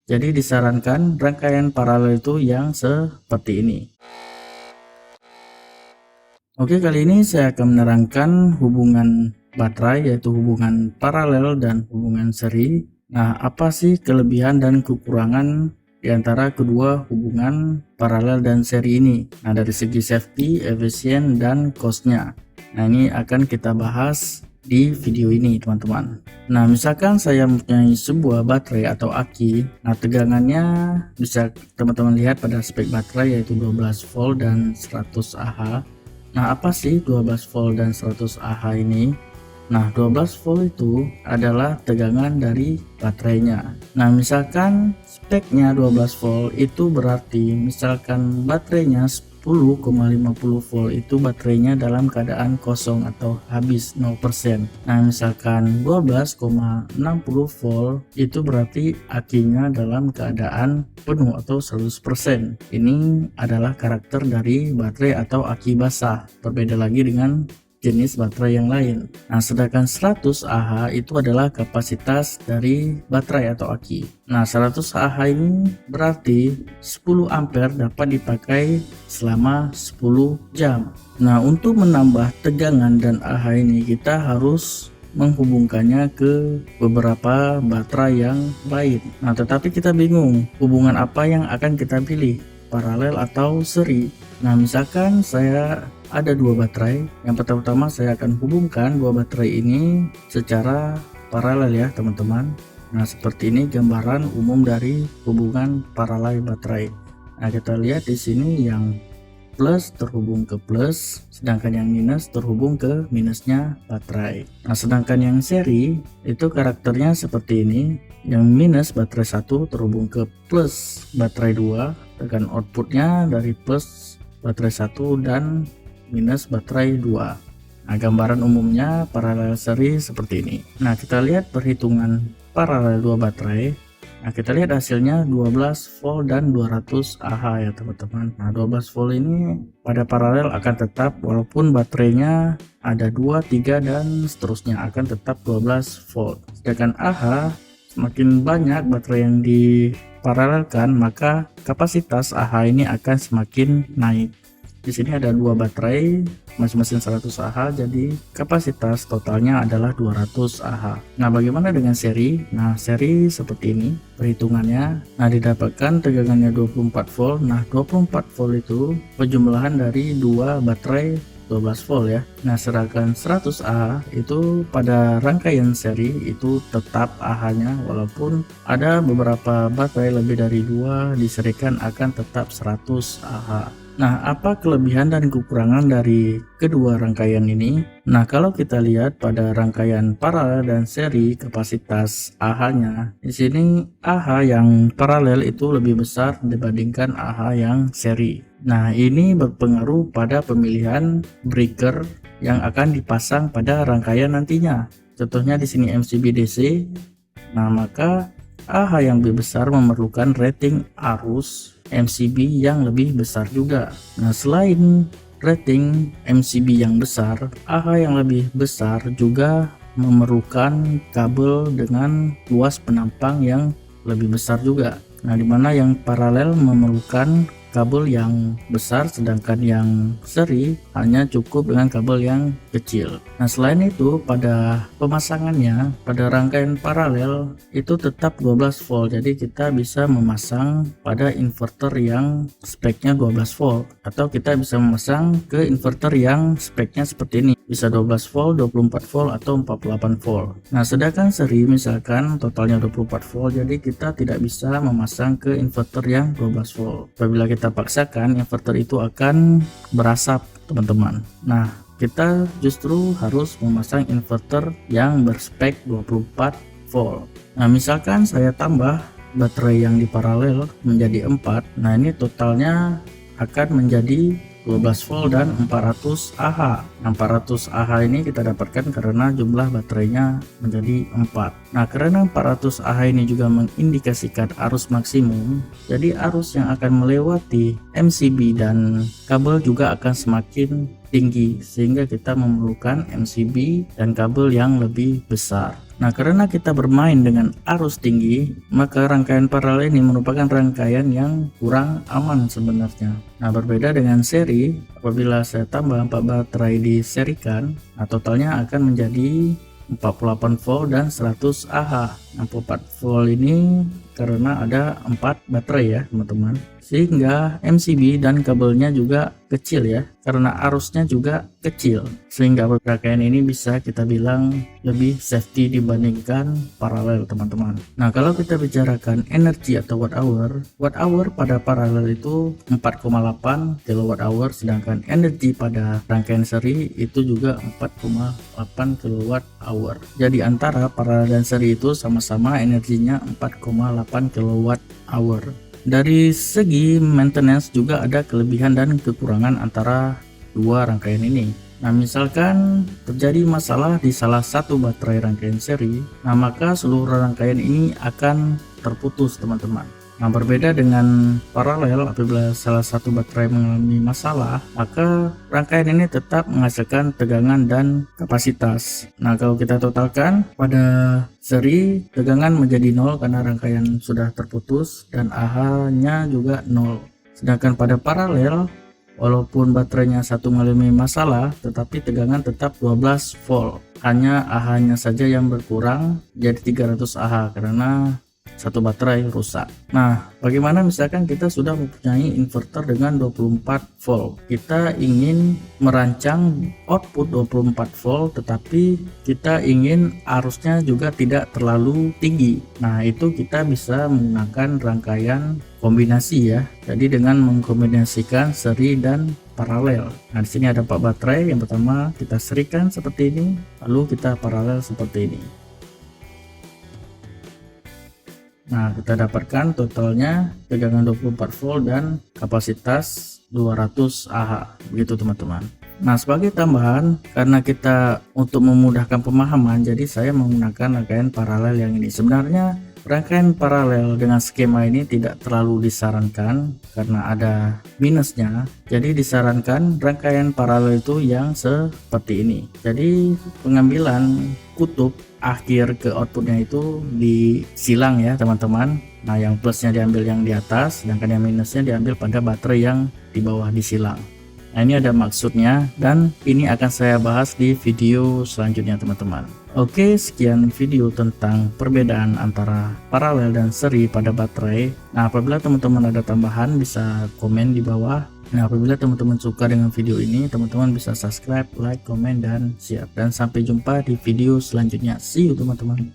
Jadi disarankan rangkaian paralel itu yang seperti ini. Oke, kali ini saya akan menerangkan hubungan baterai, yaitu hubungan paralel dan hubungan seri. Nah, apa sih kelebihan dan kekurangan di antara kedua hubungan paralel dan seri ini? Nah, dari segi safety, efisien, dan cost-nya. Nah, ini akan kita bahas di video ini, teman-teman. Nah, misalkan saya mempunyai sebuah baterai atau aki. Nah, tegangannya bisa teman-teman lihat pada spek baterai, yaitu 12 volt dan 100 Ah. Nah, apa sih 12 volt dan 100 Ah ini? Nah, 12 volt itu adalah tegangan dari baterainya. Nah, misalkan speknya 12 volt itu berarti misalkan baterainya 10,50 volt itu baterainya dalam keadaan kosong atau habis 0%. Nah, misalkan 12,60 volt itu berarti akinya dalam keadaan penuh atau 100%. Ini adalah karakter dari baterai atau aki basah. Berbeda lagi dengan jenis baterai yang lain. Nah, sedangkan 100 Ah itu adalah kapasitas dari baterai atau aki. Nah, 100 Ah ini berarti 10 ampere dapat dipakai selama 10 jam. Nah, untuk menambah tegangan dan Ah ini kita harus menghubungkannya ke beberapa baterai yang lain. Nah, tetapi kita bingung hubungan apa yang akan kita pilih, paralel atau seri. Nah, misalkan saya ada dua baterai. Yang pertama saya akan hubungkan dua baterai ini secara paralel ya, teman-teman. Nah, seperti ini gambaran umum dari hubungan paralel baterai. Nah, kita lihat di sini yang plus terhubung ke plus, sedangkan yang minus terhubung ke minusnya baterai. Nah, sedangkan yang seri itu karakternya seperti ini. Yang minus baterai 1 terhubung ke plus baterai 2, dengan outputnya dari plus baterai 1 dan minus baterai 2. Nah, gambaran umumnya paralel seri seperti ini. Nah, kita lihat perhitungan paralel dua baterai. Nah, kita lihat hasilnya 12 volt dan 200 Ah ya, teman-teman. Nah, 12 volt ini pada paralel akan tetap walaupun baterainya ada 2, 3 dan seterusnya akan tetap 12 volt. Sedangkan Ah, semakin banyak baterai yang diparalelkan, maka kapasitas Ah ini akan semakin naik. Di sini ada dua baterai masing-masing 100 Ah, jadi kapasitas totalnya adalah 200 Ah. Nah, bagaimana dengan seri? Nah, seri seperti ini perhitungannya. Nah, didapatkan tegangannya 24 volt. Nah, 24 volt itu penjumlahan dari dua baterai 12 volt ya. Nah, sedangkan 100 Ah itu pada rangkaian seri itu tetap Ah-nya, walaupun ada beberapa baterai lebih dari dua diserikan akan tetap 100 Ah. Nah, apa kelebihan dan kekurangan dari kedua rangkaian ini? Nah, kalau kita lihat pada rangkaian paralel dan seri, kapasitas Ah-nya di sini Ah yang paralel itu lebih besar dibandingkan Ah yang seri. Nah, ini berpengaruh pada pemilihan breaker yang akan dipasang pada rangkaian nantinya. Contohnya di sini MCB DC. Nah, maka Ah yang lebih besar memerlukan rating arus MCB yang lebih besar juga. Nah, selain rating MCB yang besar, Ah yang lebih besar juga memerlukan kabel dengan luas penampang yang lebih besar juga. Nah, dimana yang paralel memerlukan kabel yang besar, sedangkan yang seri hanya cukup dengan kabel yang kecil. Nah, selain itu pada pemasangannya pada rangkaian paralel itu tetap 12 volt, jadi kita bisa memasang pada inverter yang speknya 12 volt, atau kita bisa memasang ke inverter yang speknya seperti ini, bisa 12 volt, 24 volt, atau 48 volt. Nah, sedangkan seri misalkan totalnya 24 volt, jadi kita tidak bisa memasang ke inverter yang 12 volt. Apabila kita paksakan, inverter itu akan berasap, teman-teman. Nah, kita justru harus memasang inverter yang berspek 24 volt. Nah, misalkan saya tambah baterai yang di paralel menjadi 4. Nah, ini totalnya akan menjadi 12 volt dan 400 Ah. 400 Ah ini kita dapatkan karena jumlah baterainya menjadi 4. Nah, karena 400 Ah ini juga mengindikasikan arus maksimum, jadi arus yang akan melewati MCB dan kabel juga akan semakin tinggi, sehingga kita memerlukan MCB dan kabel yang lebih besar. Nah, karena kita bermain dengan arus tinggi, maka rangkaian paralel ini merupakan rangkaian yang kurang aman sebenarnya. Nah, berbeda dengan seri, apabila saya tambah 4 baterai diserikan, nah totalnya akan menjadi 48 volt dan 100 Ah. Nah, 4 volt ini karena ada 4 baterai ya teman-teman, sehingga MCB dan kabelnya juga kecil ya, karena arusnya juga kecil, sehingga rangkaian ini bisa kita bilang lebih safety dibandingkan paralel teman-teman. Nah, kalau kita bicarakan energi atau watt hour pada paralel itu 4,8 kWh, sedangkan energi pada rangkaian seri itu juga 4,8 kWh. Jadi antara paralel dan seri itu sama-sama energinya 4,8 kWh. Dari segi maintenance juga ada kelebihan dan kekurangan antara dua rangkaian ini. Nah, misalkan terjadi masalah di salah satu baterai rangkaian seri, nah maka seluruh rangkaian ini akan terputus teman-teman. Nah, berbeda dengan paralel, apabila salah satu baterai mengalami masalah, maka rangkaian ini tetap menghasilkan tegangan dan kapasitas. Nah, kalau kita totalkan, pada seri tegangan menjadi 0 karena rangkaian sudah terputus dan AH-nya juga 0. Sedangkan pada paralel, walaupun baterainya satu mengalami masalah, tetapi tegangan tetap 12 volt. Hanya AH-nya saja yang berkurang jadi 300 Ah karena satu baterai rusak. Nah, bagaimana misalkan kita sudah mempunyai inverter dengan 24 volt, kita ingin merancang output 24 volt tetapi kita ingin arusnya juga tidak terlalu tinggi. Nah, itu kita bisa menggunakan rangkaian kombinasi ya. Jadi dengan mengkombinasikan seri dan paralel. Nah, di sini ada 4 baterai. Yang pertama kita serikan seperti ini, lalu kita paralel seperti ini. Nah, kita dapatkan totalnya tegangan 24 volt dan kapasitas 200 Ah, begitu teman-teman. Nah, sebagai tambahan, karena kita untuk memudahkan pemahaman, jadi saya menggunakan rangkaian paralel yang ini. Sebenarnya rangkaian paralel dengan skema ini tidak terlalu disarankan karena ada minusnya. Jadi disarankan rangkaian paralel itu yang seperti ini. Jadi pengambilan kutub akhir ke outputnya itu disilang ya teman-teman. Nah, yang plusnya diambil yang di atas, sedangkan yang minusnya diambil pada baterai yang di bawah disilang. Nah, ini ada maksudnya dan ini akan saya bahas di video selanjutnya teman-teman. Oke, sekian video tentang perbedaan antara paralel dan seri pada baterai. Nah, apabila teman-teman ada tambahan bisa komen di bawah. Nah, apabila teman-teman suka dengan video ini, teman-teman bisa subscribe, like, komen, dan share. Dan sampai jumpa di video selanjutnya. See you teman-teman.